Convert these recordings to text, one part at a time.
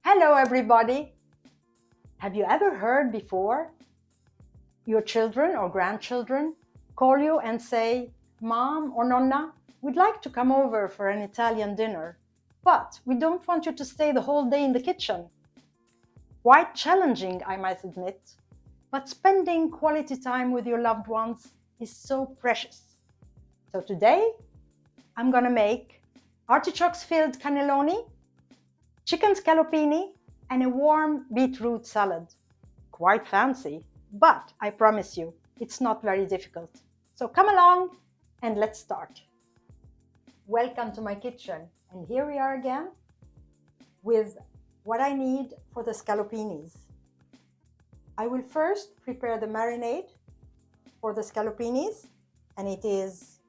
Hello everybody! Have you ever heard before your children or grandchildren call you and say, "Mom or Nonna, we'd like to come over for an Italian dinner, but we don't want you to stay the whole day in the kitchen"? Quite challenging, I must admit, but spending quality time with your loved ones is so precious. So today, I'm gonna make artichokes-filled cannelloni, chicken scallopini, and a warm beetroot salad. Quite fancy, but I promise you, it's not very difficult. So come along and let's start. Welcome to my kitchen, and here we are again with what I need for the scallopinis. I will first prepare the marinade for the scallopinis, and it is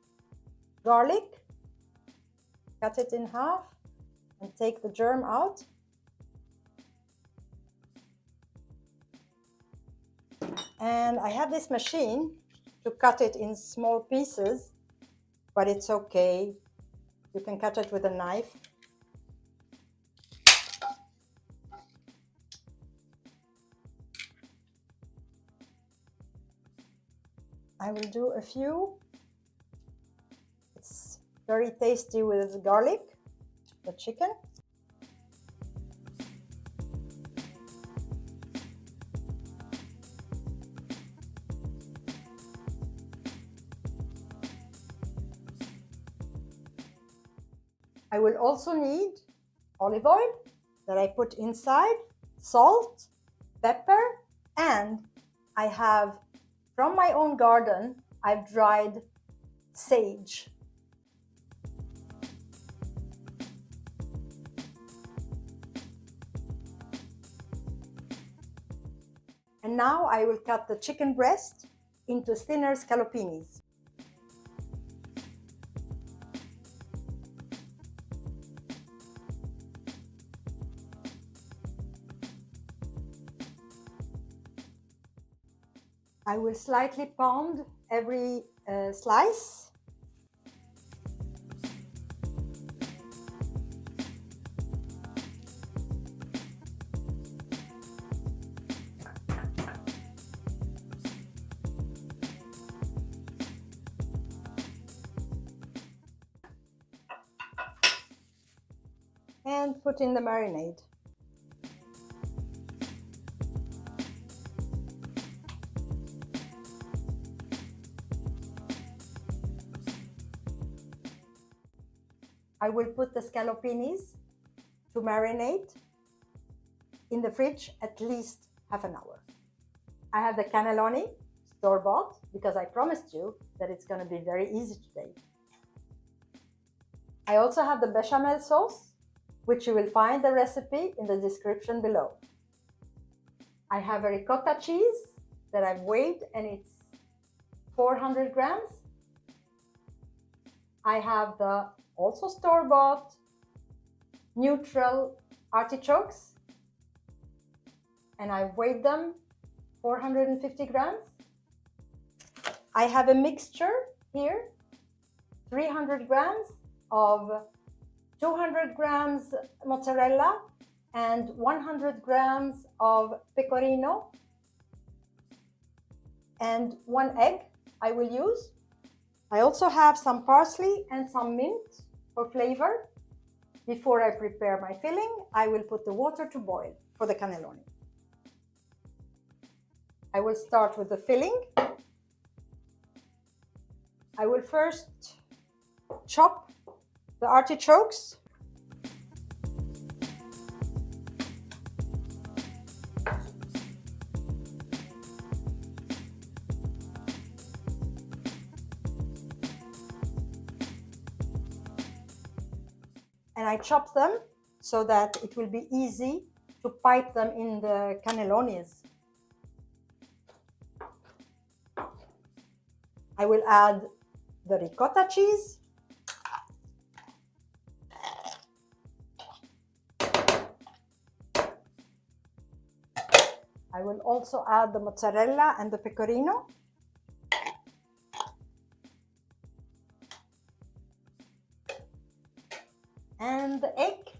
garlic. Cut it in half and take the germ out. And I have this machine to cut it in small pieces, but it's okay. You can cut it with a knife. I will do a few. It's very tasty with garlic, the chicken. I will also need olive oil that I put inside, salt, pepper, and I have, from my own garden, I've dried sage. And now I will cut the chicken breast into thinner scallopinis. I will slightly pound every slice. And put in the marinade. I will put the scallopinis to marinate in the fridge at least half an hour. I have the cannelloni store-bought because I promised you that it's going to be very easy today. I also have the bechamel sauce, which you will find the recipe in the description below. I have a ricotta cheese that I've weighed and it's 400 grams. I have the also store-bought neutral artichokes and I've weighed them 450 grams. I have a mixture here, 300 grams of 200 grams mozzarella and 100 grams of pecorino, and 1 egg I will use. I also have some parsley and some mint for flavor. Before I prepare my filling, I will put the water to boil for the cannelloni. I will start with the filling. I will first chop the artichokes. And I chop them so that it will be easy to pipe them in the cannellonis. I will add the ricotta cheese. I will also add the mozzarella and the pecorino. And the egg.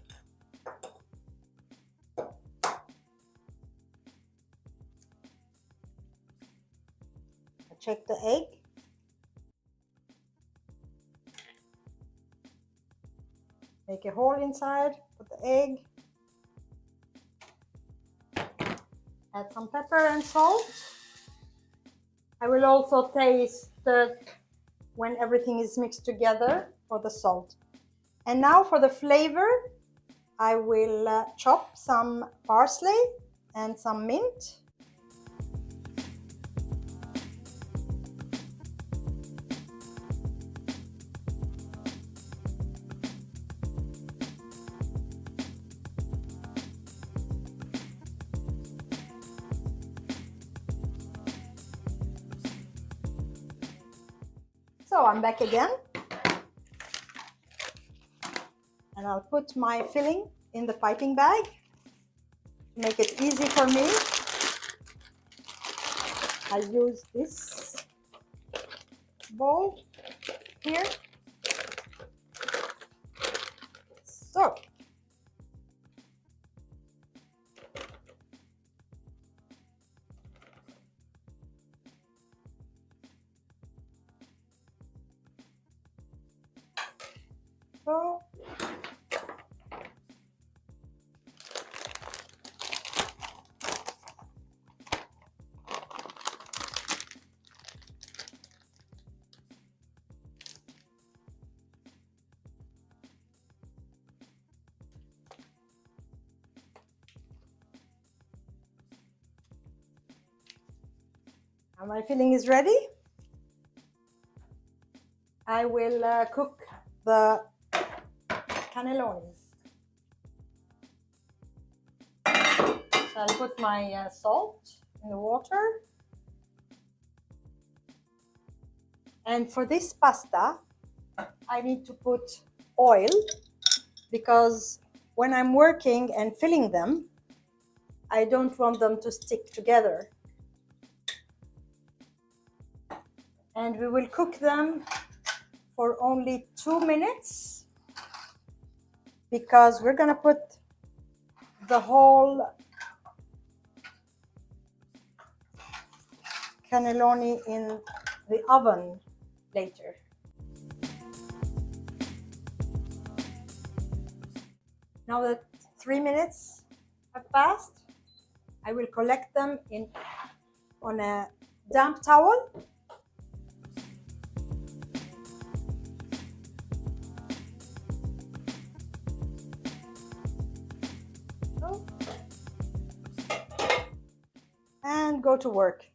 check the egg. Make a hole inside, put the egg. Add some pepper and salt. I will also taste it when everything is mixed together for the salt. And now for the flavor, I will chop some parsley and some mint. So I'm back again. And I'll put my filling in the piping bag to make it easy for me. I use this bowl here. So now my filling is ready. I will cook the cannellonis. So I'll put my salt in the water. And for this pasta, I need to put oil because when I'm working and filling them, I don't want them to stick together. And we will cook them for only 2 minutes because we're gonna put the whole cannelloni in the oven later. Now that 3 minutes have passed, I will collect them on a damp towel. And go to work.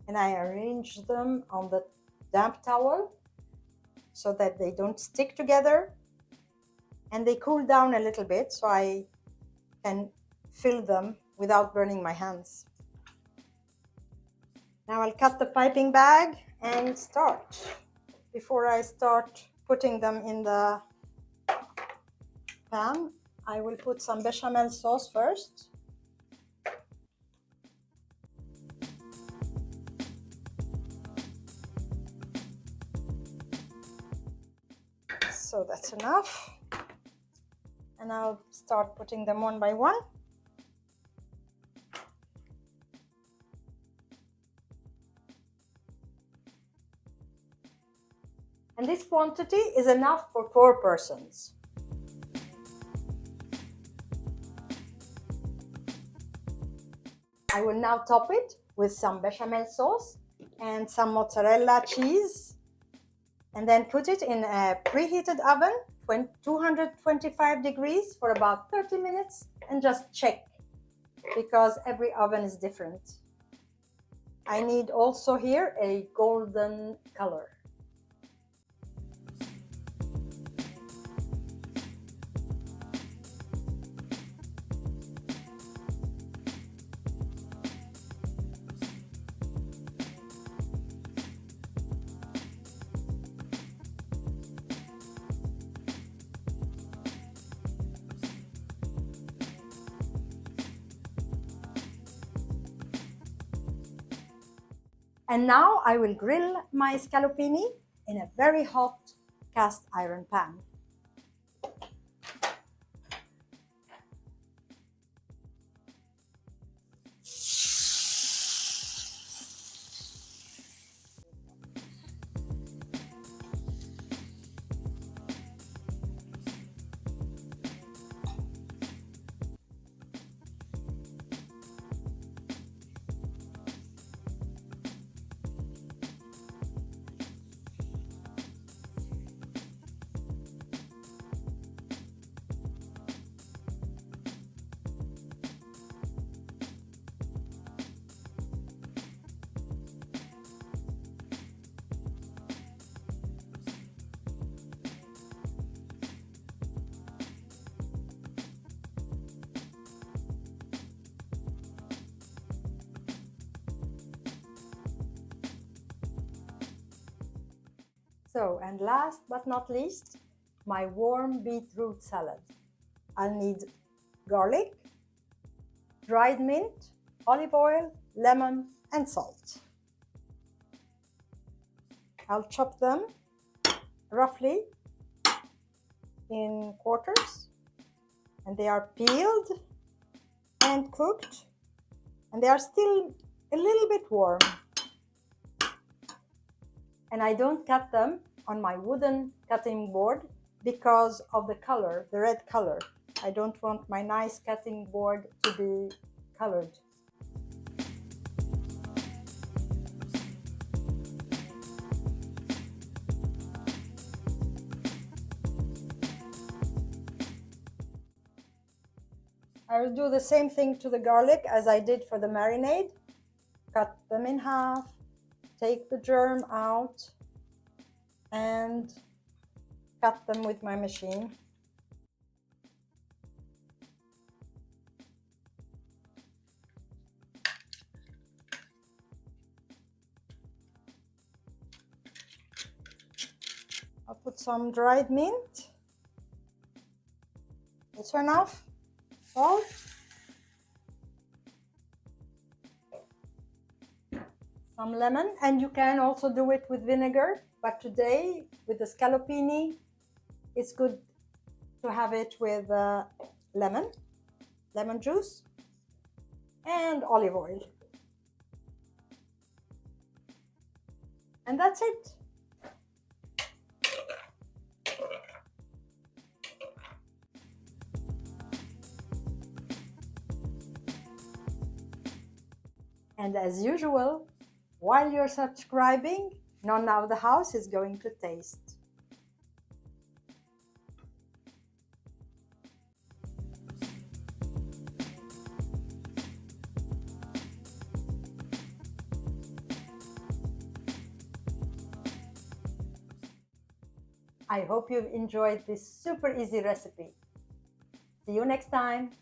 And I arrange them on the damp towel so that they don't stick together and they cool down a little bit so I can fill them without burning my hands. Now I'll cut the piping bag and start. Before I start putting them in the pan, I will put some bechamel sauce first. So that's enough. And I'll start putting them one by one. And this quantity is enough for 4 persons. I will now top it with some bechamel sauce and some mozzarella cheese, and then put it in a preheated oven, 225 degrees for about 30 minutes, and just check because every oven is different. I need also here a golden color. And now I will grill my scallopini in a very hot cast iron pan. So, and last but not least, my warm beetroot salad. I'll need garlic, dried mint, olive oil, lemon, and salt. I'll chop them roughly in quarters, and they are peeled and cooked, and they are still a little bit warm. And I don't cut them on my wooden cutting board because of the color, the red color. I don't want my nice cutting board to be colored. I will do the same thing to the garlic as I did for the marinade. Cut them in half, take the germ out, and cut them with my machine. I'll put some dried mint. Also enough. Salt. Some lemon, and you can also do it with vinegar, but today with the scallopini it's good to have it with lemon juice, and olive oil. And that's it. And as usual, while you're subscribing, Nonna of the house is going to taste. I hope you've enjoyed this super easy recipe. See you next time.